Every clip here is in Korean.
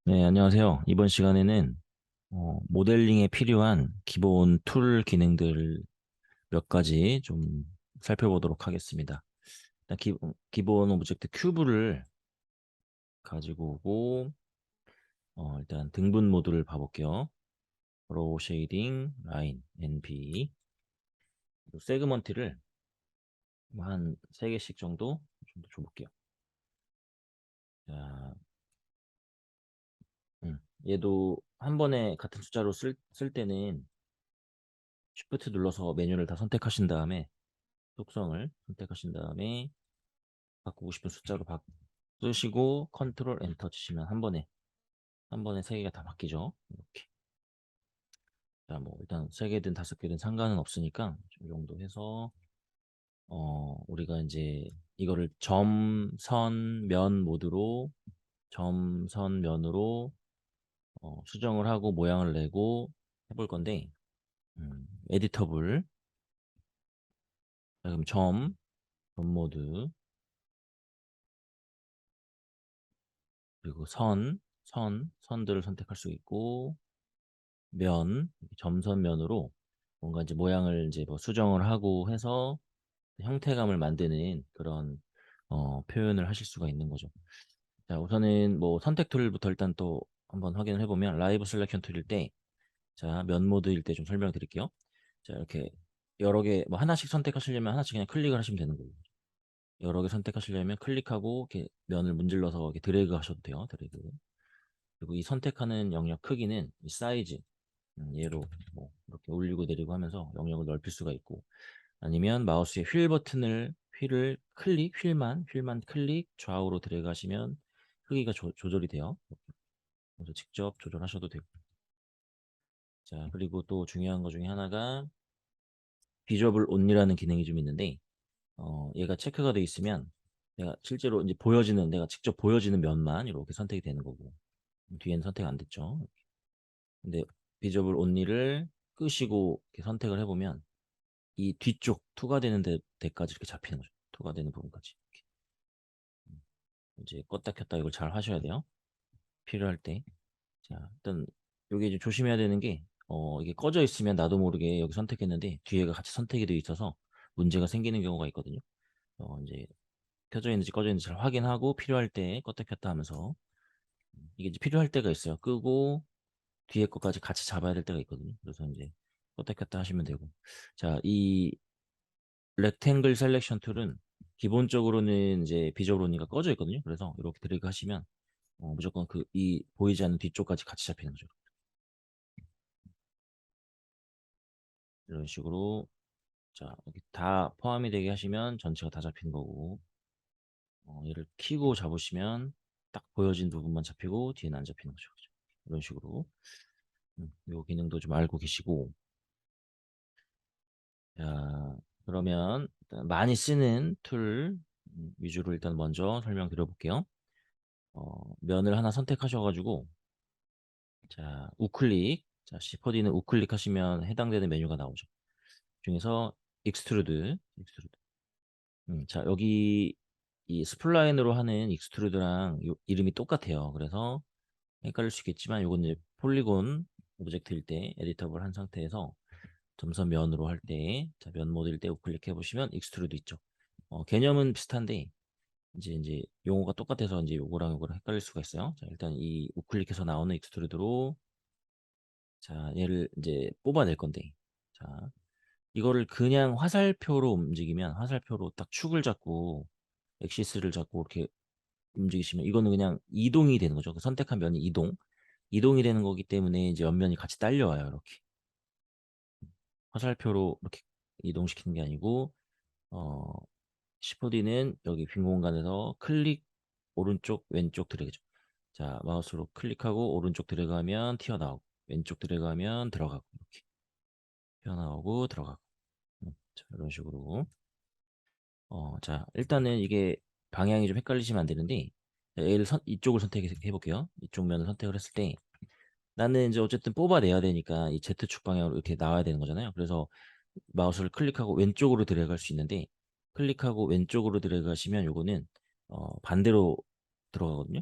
네, 안녕하세요. 이번 시간에는 모델링에 필요한 기본 툴 기능들 몇 가지 좀 살펴보도록 하겠습니다. 일단 기본 오브젝트 큐브를 가지고 오고 일단 등분 모드를 봐볼게요. 로우 쉐이딩, 라인, NP 그리고 세그먼트를 한 3개씩 정도 좀 더 줘볼게요. 자, 얘도 한 번에 같은 숫자로 쓸 때는 Shift 눌러서 메뉴를 다 선택하신 다음에 속성을 선택하신 다음에 바꾸고 싶은 숫자로 쓰시고 컨트롤 엔터 치시면 한 번에 3개가 다 바뀌죠. 이렇게. 자, 뭐 일단 3개든 5개든 상관은 없으니까 이 정도 해서 우리가 이제 이거를 점, 선, 면 모드로 점, 선, 면으로 수정을 하고 모양을 내고 해볼 건데 에디터블 자, 그럼 점 모드 그리고 선들을 선택할 수 있고 점선면으로 뭔가 이제 모양을 이제 뭐 수정을 하고 해서 형태감을 만드는 그런 표현을 하실 수가 있는 거죠. 자, 우선은 뭐 선택 툴부터 일단 또 한번 확인을 해보면 라이브 셀렉션 툴일 때, 자, 면 모드일 때 좀 설명드릴게요. 자, 이렇게 여러 개 뭐 하나씩 선택하시려면 하나씩 그냥 클릭을 하시면 되는 거예요. 여러 개 선택하시려면 클릭하고 이렇게 면을 문질러서 이렇게 드래그 하셔도 돼요. 드래그. 그리고 이 선택하는 영역 크기는 이 사이즈 얘로 뭐 이렇게 올리고 내리고 하면서 영역을 넓힐 수가 있고 아니면 마우스의 휠 버튼을 휠만 클릭 좌우로 드래그 하시면 크기가 조절이 돼요. 그래서 직접 조절하셔도 되고 자 그리고 또 중요한 것 중에 하나가 비저블 온이라는 기능이 좀 있는데 얘가 체크가 돼 있으면 내가 실제로 이제 내가 직접 보여지는 면만 이렇게 선택이 되는 거고 뒤에는 선택 안 됐죠. 근데 비저블 온리를 끄시고 이렇게 선택을 해보면 이 뒤쪽 투과되는 데까지 이렇게 잡히는 거죠. 투과되는 부분까지. 이렇게. 이제 껐다 켰다 이걸 잘 하셔야 돼요. 필요할 때. 자, 일단 여기 이제 조심해야 되는 게 이게 꺼져 있으면 나도 모르게 여기 선택했는데 뒤에가 같이 선택이 되어 있어서 문제가 생기는 경우가 있거든요. 이제 켜져 있는지 꺼져 있는지 잘 확인하고 필요할 때 껐다 켰다 하면서 이게 이제 필요할 때가 있어요. 끄고 뒤에 것까지 같이 잡아야 될 때가 있거든요. 그래서 이제 껐다 켰다 하시면 되고. 자, 이 렉탱글 셀렉션 툴은 기본적으로는 이제 비저로니가 꺼져 있거든요. 그래서 이렇게 드래그 하시면 무조건 이 보이지 않는 뒤쪽까지 같이 잡히는 거죠. 이런 식으로 자 이렇게 다 포함이 되게 하시면 전체가 다 잡히는 거고 얘를 키고 잡으시면 딱 보여진 부분만 잡히고 뒤에는 안 잡히는 거죠. 그죠? 이런 식으로 이 기능도 좀 알고 계시고 자 그러면 일단 많이 쓰는 툴 위주로 일단 먼저 설명드려 볼게요. 면을 하나 선택하셔가지고 자 우클릭 자 C4D는 우클릭 하시면 해당되는 메뉴가 나오죠. 중에서 익스트루드 자 여기 이 스플라인으로 하는 익스트루드랑 이름이 똑같아요. 그래서 헷갈릴 수 있겠지만 이건 이제 폴리곤 오브젝트일 때 에디터블 한 상태에서 점선 면으로 할 때, 자, 면 모드일 때 우클릭 해보시면 익스트루드 있죠. 개념은 비슷한데 이제 용어가 똑같아서 이제 요거랑 헷갈릴 수가 있어요. 자, 일단 이 우클릭해서 나오는 익스트루드로 자, 얘를 이제 뽑아낼 건데 자, 이거를 그냥 화살표로 움직이면 화살표로 딱 축을 잡고 엑시스를 잡고 이렇게 움직이시면 이거는 그냥 이동이 되는 거죠. 그 선택한 면이 이동이 되는 거기 때문에 이제 옆면이 같이 딸려와요. 이렇게 화살표로 이렇게 이동시키는 게 아니고 어, C4D는 여기 빈 공간에서 클릭 오른쪽 왼쪽 드래그죠. 자 마우스로 클릭하고 오른쪽 드래그하면 튀어나오고 왼쪽 드래그하면 들어가고 이렇게 튀어나오고 들어가고 자, 이런 식으로 자 일단은 이게 방향이 좀 헷갈리시면 안 되는데 자, 얘를 이쪽을 선택해 볼게요. 이쪽 면을 선택을 했을 때 나는 이제 어쨌든 뽑아내야 되니까 이 Z축 방향으로 이렇게 나와야 되는 거잖아요. 그래서 마우스를 클릭하고 왼쪽으로 드래그 할 수 있는데 클릭하고 왼쪽으로 드래그 하시면 요거는 반대로 들어가거든요.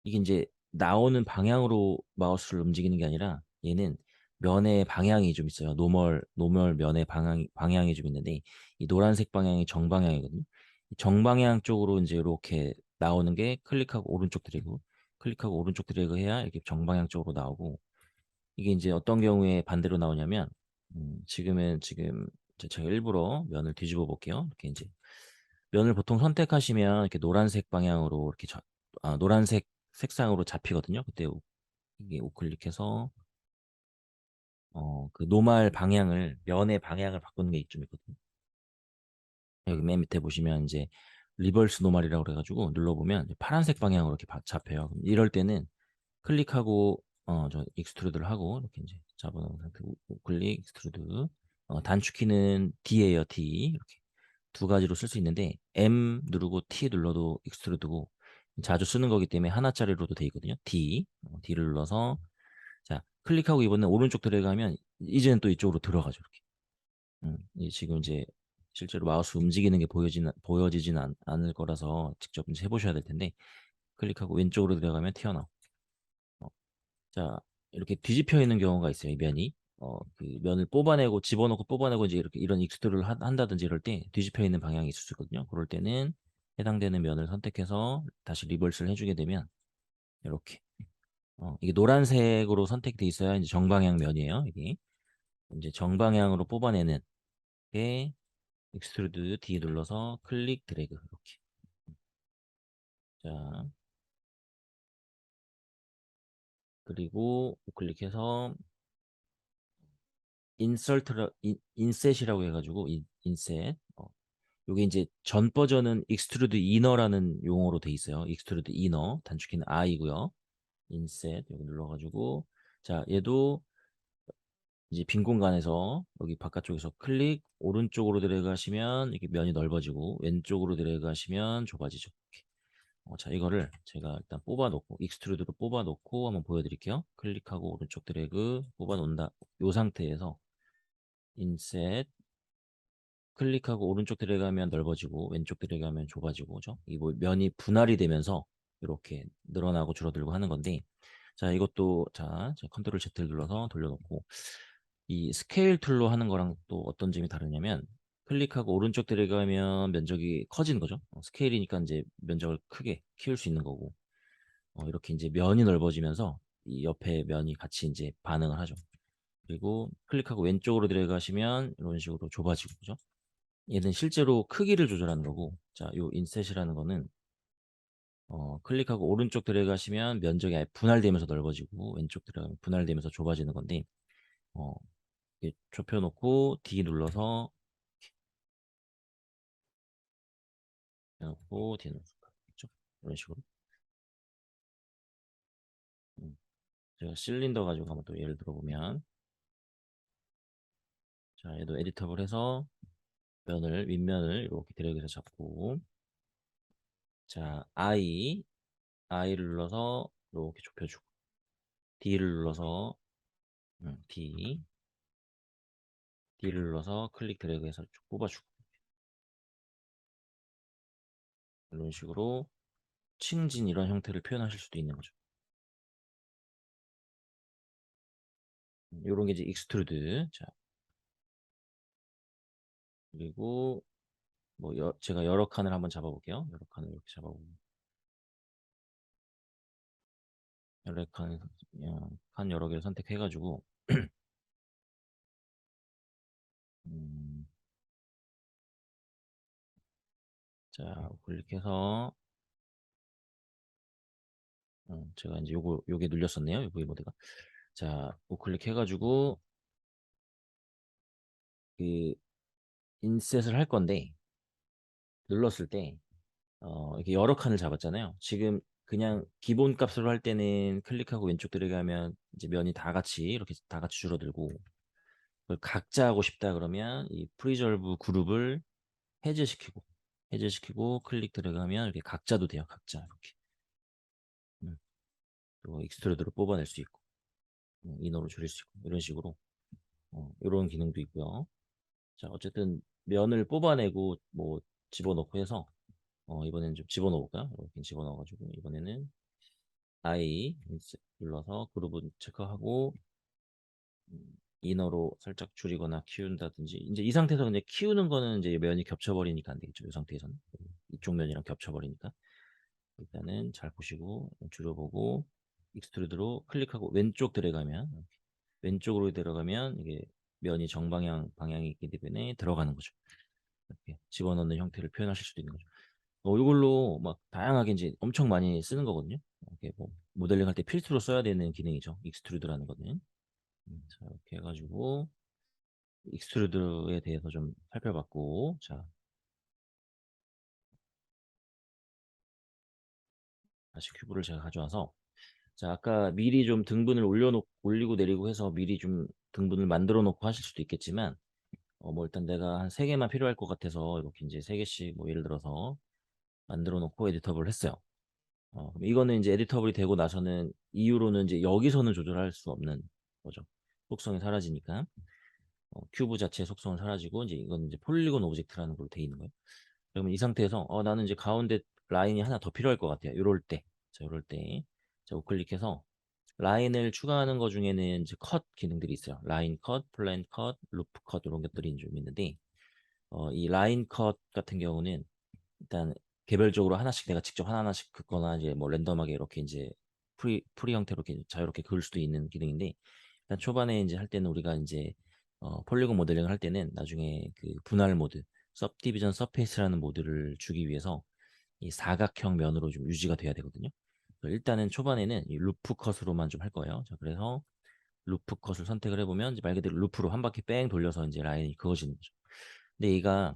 이게 이제 나오는 방향으로 마우스를 움직이는 게 아니라 얘는 면의 방향이 좀 있어요. 노멀 면의 방향이 좀 있는데 이 노란색 방향이 정방향이거든요. 이 정방향 쪽으로 이제 이렇게 나오는 게 클릭하고 오른쪽 드래그, 클릭하고 오른쪽 드래그 해야 이렇게 정방향 쪽으로 나오고 이게 이제 어떤 경우에 반대로 나오냐면 지금 이제 제가 일부러 면을 뒤집어 볼게요. 이렇게 이제 면을 보통 선택하시면 이렇게 노란색 방향으로 이렇게 노란색 색상으로 잡히거든요. 그때 이게 우클릭해서 그 노말 방향을 면의 방향을 바꾸는 게 좀 있거든요. 여기 맨 밑에 보시면 이제 리버스 노말이라고 그래가지고 눌러보면 이제 파란색 방향으로 이렇게 잡혀요. 그럼 이럴 때는 클릭하고 저 익스트루드를 하고 이렇게 이제 잡아놓은 상태 우클릭 익스트루드 단축키는 D예요. D 이렇게 두 가지로 쓸 수 있는데 M 누르고 T 눌러도 익스트루드고 자주 쓰는 거기 때문에 하나짜리로도 돼 있거든요. D를 눌러서 자 클릭하고 이번에 오른쪽 들어가면 이제는 또 이쪽으로 들어가죠. 이렇게 지금 이제 실제로 마우스 움직이는 게 보여지진 않을 거라서 직접 이제 해보셔야 될 텐데 클릭하고 왼쪽으로 들어가면 튀어나오고 어, 자 이렇게 뒤집혀 있는 경우가 있어요. 이 면이 그 면을 뽑아내고 집어넣고 뽑아내고 이제 이렇게 이런 익스트루드를 한다든지 이럴 때 뒤집혀 있는 방향이 있을 수 있거든요. 그럴 때는 해당되는 면을 선택해서 다시 리버스를 해주게 되면 이렇게 이게 노란색으로 선택돼 있어야 이제 정방향 면이에요. 이게 이제 정방향으로 뽑아내는 게 익스트루드 D 눌러서 클릭 드래그 이렇게 자 그리고 우클릭해서 인셋이라고 해가지고 인셋 요게 이제 전 버전은 익스트루드 이너라는 용어로 돼 있어요. 익스트루드 이너 단축키는 I고요. 인셋 여기 눌러가지고 자 얘도 이제 빈 공간에서 여기 바깥쪽에서 클릭 오른쪽으로 들어가시면 이렇게 면이 넓어지고 왼쪽으로 들어가시면 좁아지죠. 이렇게. 자 이거를 제가 일단 뽑아 놓고 익스트루드로 뽑아 놓고 한번 보여드릴게요. 클릭하고 오른쪽 드래그 뽑아 놓는다. 이 상태에서 인셋 클릭하고 오른쪽 들어가면 넓어지고 왼쪽 들어가면 좁아지고 그죠? 이 뭐 면이 분할이 되면서 이렇게 늘어나고 줄어들고 하는 건데 자 이것도 자 컨트롤 Z를 눌러서 돌려놓고 이 스케일 툴로 하는 거랑 또 어떤 점이 다르냐면 클릭하고 오른쪽 들어가면 면적이 커지는 거죠. 스케일이니까 이제 면적을 크게 키울 수 있는 거고 이렇게 이제 면이 넓어지면서 이 옆에 면이 같이 이제 반응을 하죠. 그리고 클릭하고 왼쪽으로 들어가시면 이런 식으로 좁아지고 그죠? 얘는 실제로 크기를 조절하는 거고 자, 요 인셋이라는 거는 클릭하고 오른쪽 들어가시면 면적이 아예 분할되면서 넓어지고 왼쪽 들어가면 분할되면서 좁아지는 건데 어, 이렇게 좁혀놓고 D 눌러서 해놓고 D 눌러서 그렇죠? 이런 식으로 음, 제가 실린더 가지고 한번 또 예를 들어보면 자 얘도 에디터블 해서 윗면을 이렇게 드래그해서 잡고 자 I를 눌러서 이렇게 좁혀주고 D를 눌러서 D D를 눌러서 클릭 드래그해서 쭉 뽑아주고 이런 식으로 층진 이런 형태를 표현하실 수도 있는 거죠. 이런 게 이제 익스트루드. 자, 그리고 뭐 제가 여러 칸을 한번 잡아볼게요. 여러 칸을 이렇게 잡아보고 여러 칸 여러 개를 선택해가지고 음, 자 클릭해서 제가 이제 요게 눌렸었네요. 요 V 모드가. 자, 우클릭 해가지고 그 인셋을 할 건데 눌렀을 때 이렇게 여러 칸을 잡았잖아요. 지금 그냥 기본 값으로 할 때는 클릭하고 왼쪽 들어가면 이제 면이 다 같이 이렇게 다 같이 줄어들고 그걸 각자 하고 싶다 그러면 이 프리졸브 그룹을 해제시키고 클릭 들어가면 이렇게 각자도 돼요. 각자 이렇게 그리고 익스트루드로 뽑아낼 수 있고 이너로 줄일 수 있고 이런 식으로 이런 기능도 있고요. 자 어쨌든 면을 뽑아내고 뭐 집어넣고 해서 이번에는 좀 집어넣을까요? 이렇게 집어넣어가지고 이번에는 I 눌러서 그룹은 체크하고 이너로 살짝 줄이거나 키운다든지 이제 이 상태에서 근데 키우는 거는 이제 면이 겹쳐버리니까 안 되겠죠. 이 상태에서는 이쪽 면이랑 겹쳐버리니까 일단은 잘 보시고 줄여보고 익스트루드로 클릭하고 왼쪽 들어가면 왼쪽으로 들어가면 이게 면이 정방향 방향이 있기 때문에 들어가는 거죠. 이렇게 집어넣는 형태를 표현하실 수도 있는 거죠. 이걸로 막 다양하게 이제 엄청 많이 쓰는 거거든요. 이렇게 뭐 모델링 할 때 필수로 써야 되는 기능이죠. 익스트루드라는 거는. 자, 이렇게 해가지고 익스트루드에 대해서 좀 살펴봤고, 자, 다시 큐브를 제가 가져와서, 자, 아까 미리 좀 등분을 올리고 내리고 해서 미리 좀 등분을 만들어 놓고 하실 수도 있겠지만, 뭐 일단 내가 한 세개만 필요할 것 같아서 이렇게 이제 세개씩 뭐 예를 들어서 만들어 놓고 에디터블 했어요. 그럼 이거는 이제 에디터블이 되고 나서는 이후로는 이제 여기서는 조절할 수 없는 거죠. 속성이 사라지니까. 큐브 자체의 속성은 사라지고 이제 이건 이제 폴리곤 오브젝트라는 걸로 돼 있는 거예요. 그러면 이 상태에서 나는 이제 가운데 라인이 하나 더 필요할 것 같아요. 요럴 때. 자, 요럴 때. 자, 우클릭해서 라인을 추가하는 것 중에는 이제 컷 기능들이 있어요. 라인 컷, 플랜 컷, 루프 컷 이런 것들이 좀 있는데 이 라인 컷 같은 경우는 일단 개별적으로 하나씩 내가 직접 하나하나씩 긋거나 이제 뭐 랜덤하게 이렇게 이제 프리 형태로 이렇게 자유롭게 그을 수도 있는 기능인데 일단 초반에 이제 할 때는 우리가 이제 폴리곤 모델링을 할 때는 나중에 그 분할 모드, सब디비전 서페이스라는 모드를 주기 위해서 이 사각형 면으로 좀 유지가 돼야 되거든요. 일단은 초반에는 이 루프 컷으로만 좀 할 거예요. 자, 그래서 루프 컷을 선택을 해보면 이제 말 그대로 루프로 한 바퀴 뺑 돌려서 이제 라인이 그어지는 거죠. 근데 얘가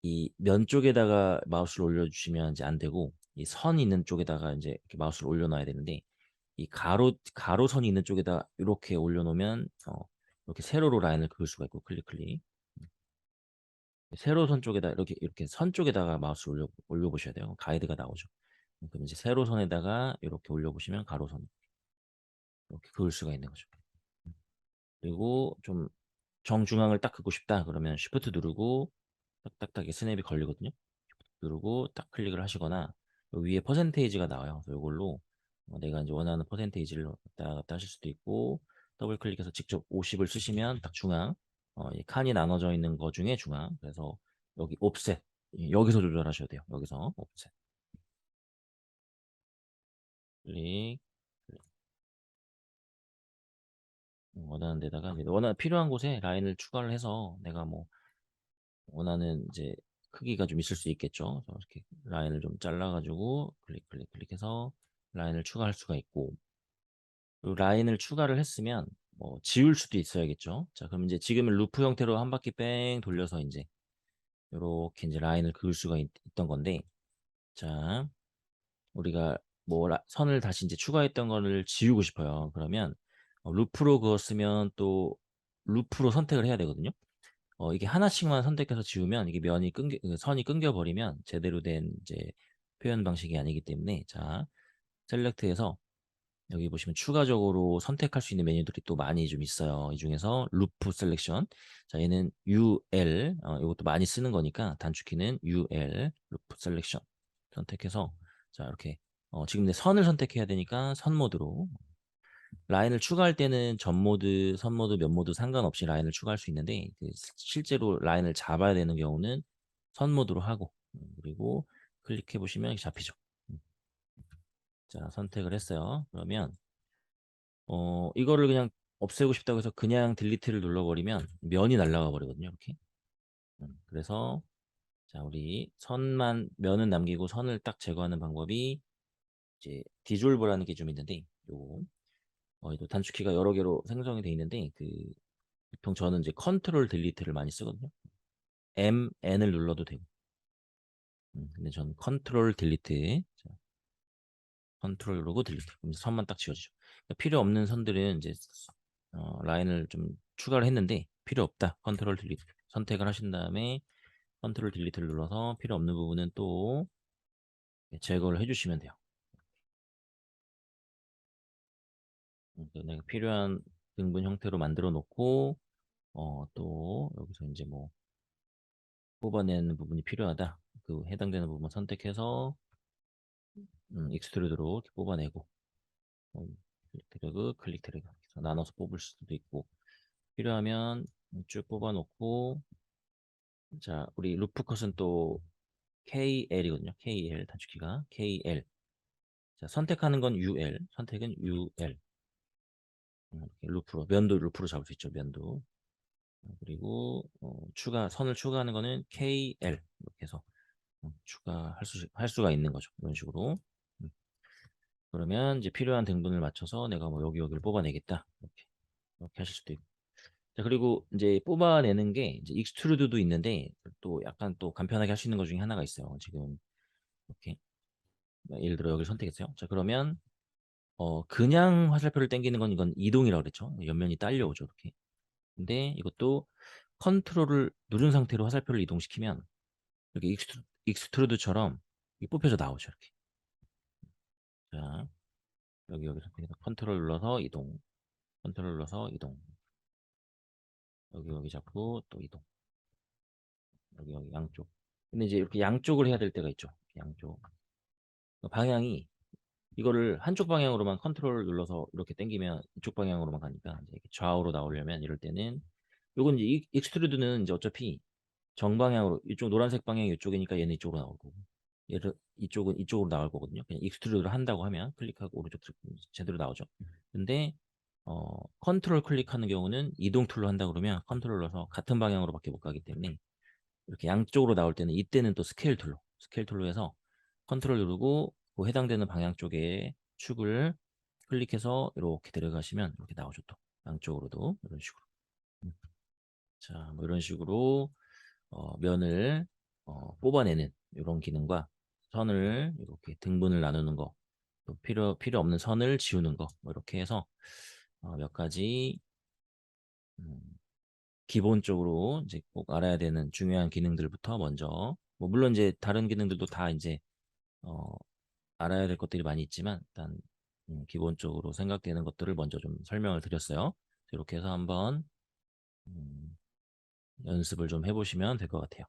이 면 쪽에다가 마우스를 올려주시면 이제 안 되고 이 선 있는 쪽에다가 이제 이렇게 마우스를 올려놔야 되는데 이 가로선이 있는 쪽에다 이렇게 올려놓으면 이렇게 세로로 라인을 그을 수가 있고 클릭 세로선 쪽에다 이렇게 선 쪽에다가 마우스 올려보셔야 돼요. 가이드가 나오죠. 그럼 이제 세로선에다가 이렇게 올려보시면 가로선 이렇게 그을 수가 있는 거죠. 그리고 좀 정중앙을 딱 긋고 싶다 그러면 Shift 누르고 딱딱딱 스냅이 걸리거든요. 누르고 딱 클릭을 하시거나 위에 퍼센테이지가 나와요. 그래서 이걸로 내가 이제 원하는 퍼센테이지를 왔다 갔다 하실 수도 있고 더블 클릭해서 직접 50을 쓰시면 딱 중앙 이 칸이 나눠져 있는 거 중에 중앙 그래서 여기 옵셋 여기서 조절하셔야 돼요. 여기서 옵셋 클릭 원하는 데다가 이제 필요한 곳에 라인을 추가를 해서 내가 뭐 원하는 이제 크기가 좀 있을 수 있겠죠. 그래서 이렇게 라인을 좀 잘라가지고 클릭해서 라인을 추가할 수가 있고 그 라인을 추가를 했으면 뭐 지울 수도 있어야겠죠. 자, 그럼 이제 지금은 루프 형태로 한 바퀴 뺑 돌려서 이제 이렇게 이제 라인을 그을 수가 던 건데 자, 우리가 뭐 선을 다시 이제 추가했던 거를 지우고 싶어요. 그러면 루프로 그었으면 또 루프로 선택을 해야 되거든요. 이게 하나씩만 선택해서 지우면 이게 그 선이 끊겨버리면 제대로 된 이제 표현 방식이 아니기 때문에 자, 셀렉트해서 여기 보시면 추가적으로 선택할 수 있는 메뉴들이 또 많이 좀 있어요. 이 중에서 루프 셀렉션. 자, 얘는 UL. 이것도 많이 쓰는 거니까 단축키는 UL 루프 셀렉션 선택해서 자, 이렇게 지금 내 선을 선택해야 되니까 선 모드로 라인을 추가할 때는 전 모드, 선 모드, 면 모드 상관없이 라인을 추가할 수 있는데 실제로 라인을 잡아야 되는 경우는 선 모드로 하고 그리고 클릭해 보시면 잡히죠. 음, 자, 선택을 했어요. 그러면 이거를 그냥 없애고 싶다고 해서 그냥 딜리트를 눌러버리면 면이 날아가 버리거든요. 이렇게. 그래서 자, 우리 면은 남기고 선을 딱 제거하는 방법이 이제 디졸브라는 게 좀 있는데 요 또 단축키가 여러 개로 생성이 돼 있는데 보통 저는 이제 컨트롤 딜리트를 많이 쓰거든요. N을 눌러도 되고. 근데 저는 컨트롤 딜리트. 자, 컨트롤 누르고 딜리트. 그럼 선만 딱 지워지죠. 그러니까 필요 없는 선들은 이제 라인을 좀 추가를 했는데 필요 없다. 컨트롤 딜리트 선택을 하신 다음에 컨트롤 딜리트를 눌러서 필요 없는 부분은 또 제거를 해주시면 돼요. 내가 필요한 등분 형태로 만들어 놓고 또 여기서 이제 뭐 뽑아내는 부분이 필요하다. 그 해당되는 부분 선택해서 익스트루드로 이렇게 뽑아내고 클릭 드래그, 클릭 드래그 해서 나눠서 뽑을 수도 있고 필요하면 쭉 뽑아놓고 자 우리 루프 컷은 또 KL이거든요. KL 단축키가 KL. 자 선택하는 건 UL, 선택은 UL. 이렇게 루프로 면도 루프로 잡을 수 있죠. 면도. 그리고 선을 추가하는 거는 KL 이렇게 해서 할 수가 있는 거죠. 이런 식으로. 음, 그러면 이제 필요한 등분을 맞춰서 내가 뭐 여기를 뽑아내겠다. 이렇게 하실 수도 있고. 자, 그리고 이제 뽑아내는 게 이제 익스트루드도 있는데 또 약간 또 간편하게 할 수 있는 것 중에 하나가 있어요. 지금 이렇게 예를 들어 여기를 선택했어요. 자, 그러면 그냥 화살표를 당기는 건 이건 이동이라고 그랬죠. 옆면이 딸려오죠, 이렇게. 근데 이것도 컨트롤을 누른 상태로 화살표를 이동시키면 이렇게 익스트루드처럼 뽑혀져 나오죠, 이렇게. 자, 여기 선택해서 컨트롤 눌러서 이동, 컨트롤 눌러서 이동. 여기 잡고 또 이동. 여기 양쪽. 근데 이제 이렇게 양쪽을 해야 될 때가 있죠. 양쪽. 방향이 이거를 한쪽 방향으로만 컨트롤 눌러서 이렇게 당기면 이쪽 방향으로만 가니까 이제 이렇게 좌우로 나오려면 이럴 때는 요건 이제 익스트루드는 이제 어차피 정방향으로 이쪽 노란색 방향이 이쪽이니까 얘는 이쪽으로 나올 거고 얘를 이쪽은 이쪽으로 나올 거거든요. 그냥 익스트루드를 한다고 하면 클릭하고 오른쪽 제대로 나오죠. 근데 컨트롤 클릭하는 경우는 이동 툴로 한다 그러면 컨트롤 눌러서 같은 방향으로밖에 못 가기 때문에 이렇게 양쪽으로 나올 때는 이때는 또 스케일 툴로 해서 컨트롤 누르고 그 해당되는 방향 쪽에 축을 클릭해서 이렇게 데려가시면 이렇게 나오죠. 또 양쪽으로도 이런 식으로. 음. 자, 뭐 이런 식으로 면을 뽑아내는 이런 기능과 선을 이렇게 등분을 나누는 거, 또 필요 없는 선을 지우는 거, 뭐 이렇게 해서 몇 가지 음, 기본적으로 이제 꼭 알아야 되는 중요한 기능들부터 먼저 뭐 물론 이제 다른 기능들도 다 이제 어, 알아야 될 것들이 많이 있지만 일단 기본적으로 생각되는 것들을 먼저 좀 설명을 드렸어요. 이렇게 해서 한번 연습을 좀 해보시면 될 것 같아요.